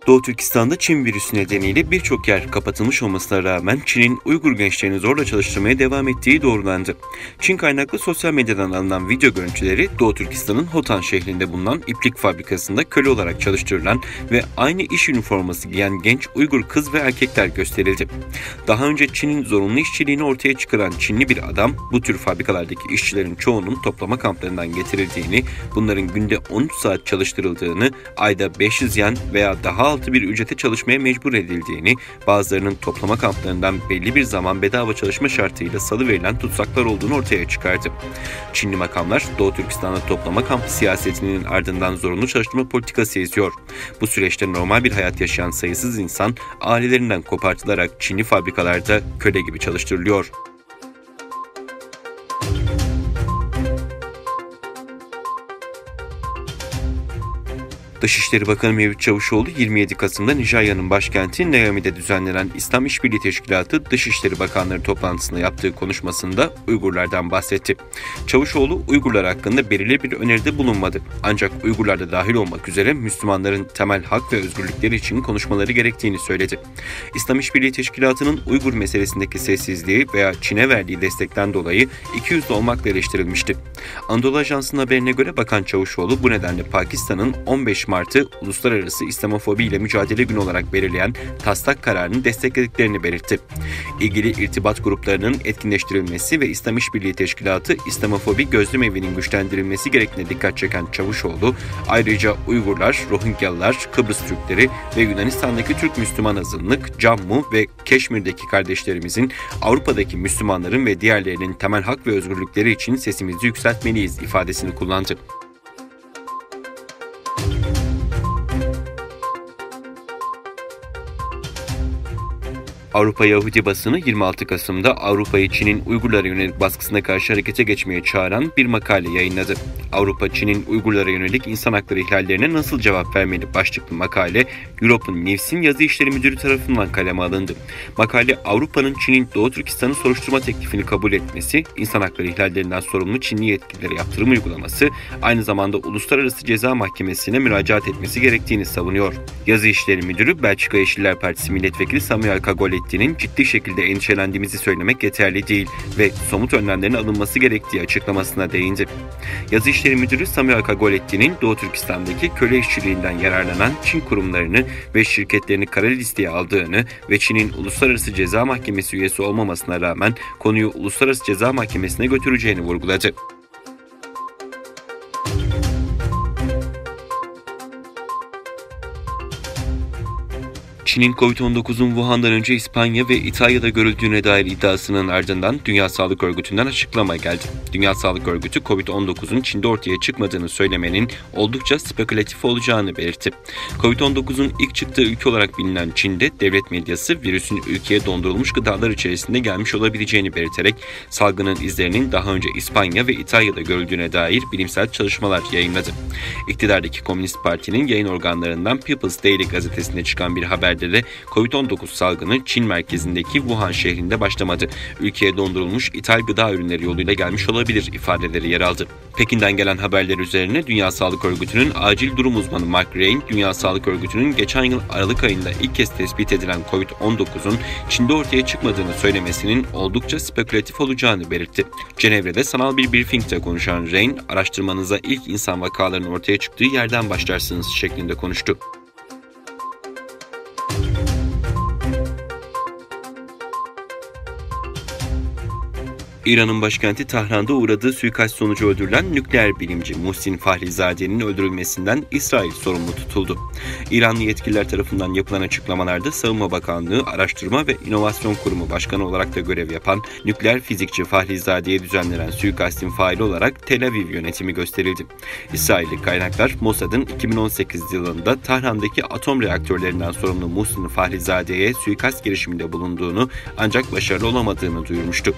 Doğu Türkistan'da Çin virüsü nedeniyle birçok yer kapatılmış olmasına rağmen Çin'in Uygur gençlerini zorla çalıştırmaya devam ettiği doğrulandı. Çin kaynaklı sosyal medyadan alınan video görüntüleri Doğu Türkistan'ın Hotan şehrinde bulunan iplik fabrikasında köle olarak çalıştırılan ve aynı iş üniforması giyen genç Uygur kız ve erkekler gösterildi. Daha önce Çin'in zorunlu işçiliğini ortaya çıkaran Çinli bir adam bu tür fabrikalardaki işçilerin çoğunun toplama kamplarından getirildiğini, bunların günde 13 saat çalıştırıldığını, ayda 500 yen veya daha altı bir ücrete çalışmaya mecbur edildiğini, bazılarının toplama kamplarından belli bir zaman bedava çalışma şartıyla salıverilen tutsaklar olduğunu ortaya çıkardı. Çinli makamlar Doğu Türkistan'da toplama kampı siyasetinin ardından zorunlu çalıştırma politikası izliyor. Bu süreçte normal bir hayat yaşayan sayısız insan ailelerinden kopartılarak Çinli fabrikalarda köle gibi çalıştırılıyor. Dışişleri Bakanı Mevlüt Çavuşoğlu 27 Kasım'da Nijerya'nın başkenti Niamey'de düzenlenen İslam İşbirliği Teşkilatı Dışişleri Bakanları toplantısında yaptığı konuşmasında Uygurlardan bahsetti. Çavuşoğlu Uygurlar hakkında belirli bir öneride bulunmadı. Ancak Uygurlar da dahil olmak üzere Müslümanların temel hak ve özgürlükleri için konuşmaları gerektiğini söyledi. İslam İşbirliği Teşkilatı'nın Uygur meselesindeki sessizliği veya Çin'e verdiği destekten dolayı ikiyüzlü olmakla eleştirilmişti. Anadolu Ajansı'nın haberine göre Bakan Çavuşoğlu bu nedenle Pakistan'ın 15 Mart'ı Uluslararası İslamofobi ile Mücadele Günü olarak belirleyen taslak kararını desteklediklerini belirtti. İlgili irtibat gruplarının etkinleştirilmesi ve İslam İşbirliği Teşkilatı İslamofobi Gözlem Evi'nin güçlendirilmesi gerektiğine dikkat çeken Çavuşoğlu, ayrıca Uygurlar, Rohingyalılar, Kıbrıs Türkleri ve Yunanistan'daki Türk Müslüman azınlık, Cammu ve Keşmir'deki kardeşlerimizin, Avrupa'daki Müslümanların ve diğerlerinin temel hak ve özgürlükleri için sesimizi yükseltmeliyiz ifadesini kullandı. Avrupa Yahudi basını 26 Kasım'da Avrupa'yı Çin'in Uygurlara yönelik baskısına karşı harekete geçmeye çağıran bir makale yayınladı. Avrupa, Çin'in Uygurlara yönelik insan hakları ihlallerine nasıl cevap vermeli başlıklı makale, European News'in yazı işleri müdürü tarafından kaleme alındı. Makale, Avrupa'nın Çin'in Doğu Türkistan'ı soruşturma teklifini kabul etmesi, insan hakları ihlallerinden sorumlu Çinli yetkililere yaptırım uygulaması, aynı zamanda Uluslararası Ceza Mahkemesi'ne müracaat etmesi gerektiğini savunuyor. Yazı işleri müdürü, Belçika Yeşiller Partisi Milletvekili Samuel Kagoletti'nin ciddi şekilde endişelendiğimizi söylemek yeterli değil ve somut önlemlerin alınması gerektiği açıklamasına değindi. Yazı işleri müdürü Samuel Kagoletti'nin Doğu Türkistan'daki köle işçiliğinden yararlanan Çin kurumlarını ve şirketlerini kara listeye aldığını ve Çin'in Uluslararası Ceza Mahkemesi üyesi olmamasına rağmen konuyu Uluslararası Ceza Mahkemesi'ne götüreceğini vurguladı. Çin'in Covid-19'un Wuhan'dan önce İspanya ve İtalya'da görüldüğüne dair iddiasının ardından Dünya Sağlık Örgütü'nden açıklama geldi. Dünya Sağlık Örgütü, Covid-19'un Çin'de ortaya çıkmadığını söylemenin oldukça spekülatif olacağını belirtti. Covid-19'un ilk çıktığı ülke olarak bilinen Çin'de devlet medyası virüsün ülkeye dondurulmuş gıdalar içerisinde gelmiş olabileceğini belirterek salgının izlerinin daha önce İspanya ve İtalya'da görüldüğüne dair bilimsel çalışmalar yayınladı. İktidardaki Komünist Parti'nin yayın organlarından People's Daily gazetesinde çıkan bir haberde de Covid-19 salgını Çin merkezindeki Wuhan şehrinde başlamadı. Ülkeye dondurulmuş ithal gıda ürünleri yoluyla gelmiş olabilir ifadeleri yer aldı. Pekin'den gelen haberler üzerine Dünya Sağlık Örgütü'nün acil durum uzmanı Mark Rain, Dünya Sağlık Örgütü'nün geçen yıl Aralık ayında ilk kez tespit edilen Covid-19'un Çin'de ortaya çıkmadığını söylemesinin oldukça spekülatif olacağını belirtti. Cenevre'de sanal bir briefingde konuşan Rain, araştırmanıza ilk insan vakalarının ortaya çıktığı yerden başlarsınız şeklinde konuştu. İran'ın başkenti Tahran'da uğradığı suikast sonucu öldürülen nükleer bilimci Muhsin Fahrizade'nin öldürülmesinden İsrail sorumlu tutuldu. İranlı yetkililer tarafından yapılan açıklamalarda Savunma Bakanlığı Araştırma ve İnovasyon Kurumu Başkanı olarak da görev yapan nükleer fizikçi Fahrizade'ye düzenlenen suikastin faili olarak Tel Aviv yönetimi gösterildi. İsrailli kaynaklar Mossad'ın 2018 yılında Tahran'daki atom reaktörlerinden sorumlu Muhsin Fahrizade'ye suikast girişiminde bulunduğunu ancak başarılı olamadığını duyurmuştu.